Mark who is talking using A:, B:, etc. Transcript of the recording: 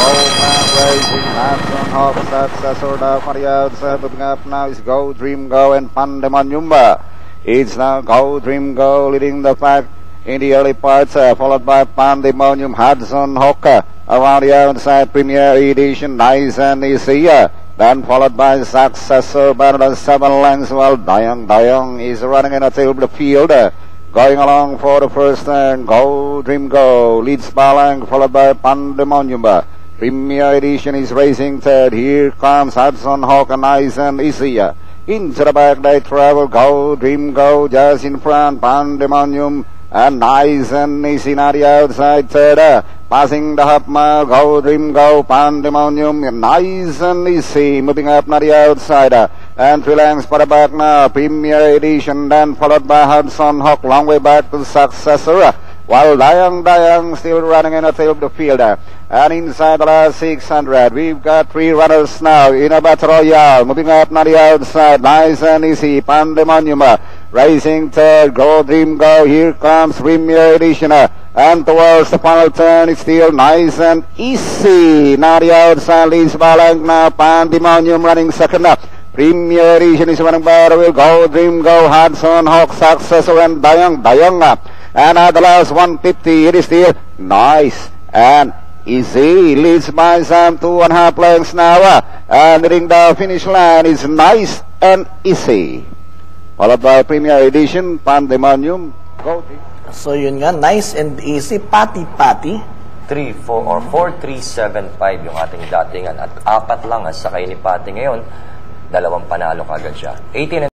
A: Racing, Hudson Hawk, successor now from the outside, moving up now is Go Dream Go and Pandemonium. It's now Go Dream Go leading the pack in the early parts, followed by Pandemonium, Hudson Hawk around the outside, Premier Edition, Nice and Easy. Then followed by Successor, Banner 7 lengths, while Dayang is running in the tail of the field. Going along for the first turn, Go Dream Go leads Balang, followed by Pandemonium. Premier Edition is racing third. Here comes Hudson Hawk and Nice and Easy. Into the back they travel, Go Dream Go just in front, Pandemonium and Nice and Easy on the outside third. Passing the half mile, Go Dream Go, Pandemonium, Nice and Easy moving up on the outside. And 3 lengths for the back now, Premier Edition, then followed by Hudson Hawk, long way back to Successor. While Dayang still running in the tail of the field. And inside the last 600, we've got 3 runners now in a battle royale. Moving up on the outside, Nice and Easy, Pandemonium. Racing third, Go Dream Go. Here comes Premier Edition. And towards the final turn, it's still Nice and Easy. Now the outside leads Balang now, Pandemonium running second up. Premier Edition is running by the wheel, Go Dream Go, Hudson Hawk, Successor and Dayang. And at the last 150, it is still Nice and Easy. Leads by some 2.5 lengths now. And hitting the finish line is Nice and Easy. Followed by Premier Edition, Pandemonium, Go Dream.
B: So yun nga, Nice and Easy, pati-pati.
C: 3, 4, or 4, 3, 7, 5 yung ating datingan. At 4 lang ang sakay ni Pati ngayon. 2 panalo kagad siya. 18